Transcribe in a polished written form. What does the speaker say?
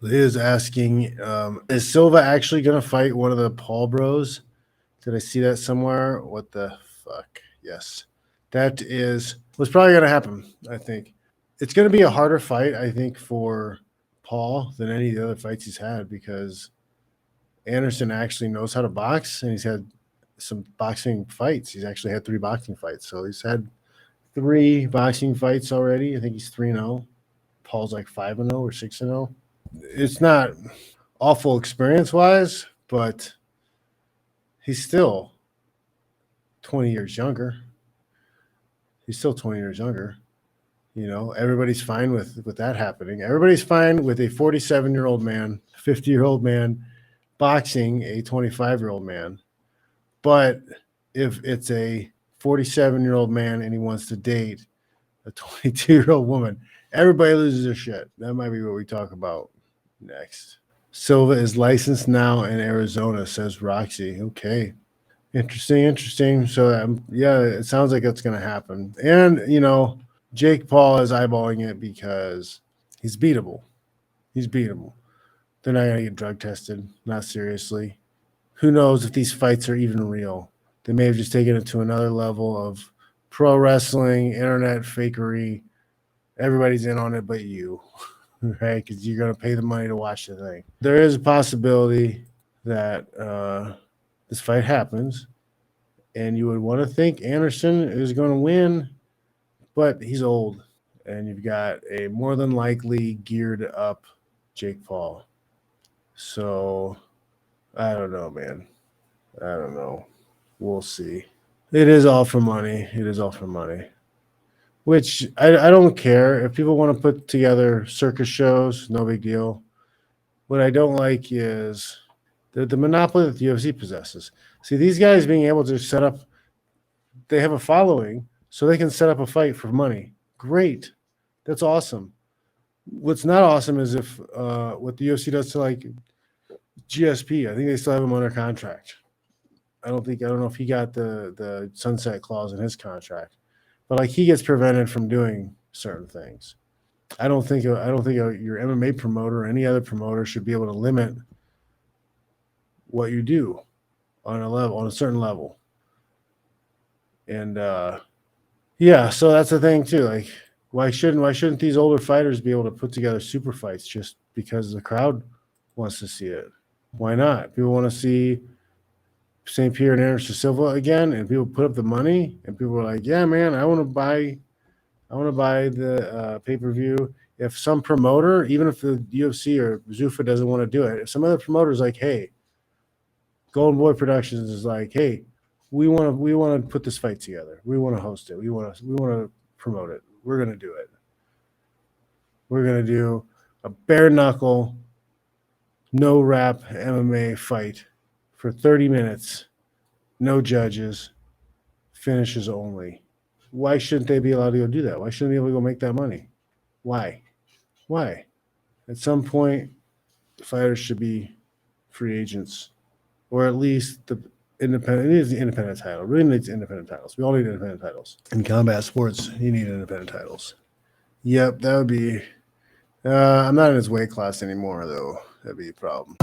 Is asking, is Silva actually going to fight one of the Paul bros? Did I see that somewhere? What the fuck? Yes. That is what's probably going to happen, I think. It's going to be a harder fight, I think, for Paul than any of the other fights he's had because Anderson actually knows how to box and he's had some boxing fights. He's actually had 3 boxing fights. So he's had 3 boxing fights already. I think he's 3-0. Paul's like 5-0 or 6-0. It's not awful experience-wise, but he's still 20 years younger. He's still 20 years younger. You know, everybody's fine with that happening. Everybody's fine with a 47-year-old man, 50-year-old man boxing a 25-year-old man. But if it's a 47-year-old man and he wants to date a 22-year-old woman, everybody loses their shit. That might be what we talk about next. Silva is licensed now in Arizona, says Roxy. Okay. Interesting. So, yeah, it sounds like that's going to happen. And, you know, Jake Paul is eyeballing it because he's beatable. They're not going to get drug tested, not seriously. Who knows if these fights are even real? They may have just taken it to another level of pro wrestling, internet fakery. Everybody's in on it but you, right? Because you're going to pay the money to watch the thing. There is a possibility that this fight happens, and you would want to think Anderson is going to win, but he's old, and you've got a more than likely geared up Jake Paul. So I don't know, man. I don't know. We'll see. It is all for money. Which I don't care. If people want to put together circus shows, no big deal. What I don't like is the monopoly that the UFC possesses. See, these guys being able to set up, they have a following, so they can set up a fight for money. Great. That's awesome. What's not awesome is if what the UFC does to like GSP. I think they still have him under contract. I don't know if he got the sunset clause in his contract, but like he gets prevented from doing certain things. I don't think your MMA promoter or any other promoter should be able to limit what you do on a certain level. And yeah, so that's the thing too. Like, why shouldn't these older fighters be able to put together super fights just because the crowd wants to see it? Why not? People want to see St. Pierre and Aderson Silva again, and people put up the money, and people are like, "Yeah, man, I want to buy the pay-per-view." If some promoter, even if the UFC or Zuffa doesn't want to do it, if some other promoter is like, "Hey," Golden Boy Productions is like, "Hey, we want to put this fight together. We want to host it. We want to promote it. We're gonna do it. We're gonna do a bare knuckle, no rap MMA fight for 30 minutes, no judges, finishes only." Why shouldn't they be allowed to go do that? Why shouldn't they be able to go make that money? Why? At some point, the fighters should be free agents, or at least the independent. It needs the independent title. It really needs independent titles. We all need independent titles. In combat sports, you need independent titles. Yep, that would be. I'm not in his weight class anymore, though. That'd be a problem.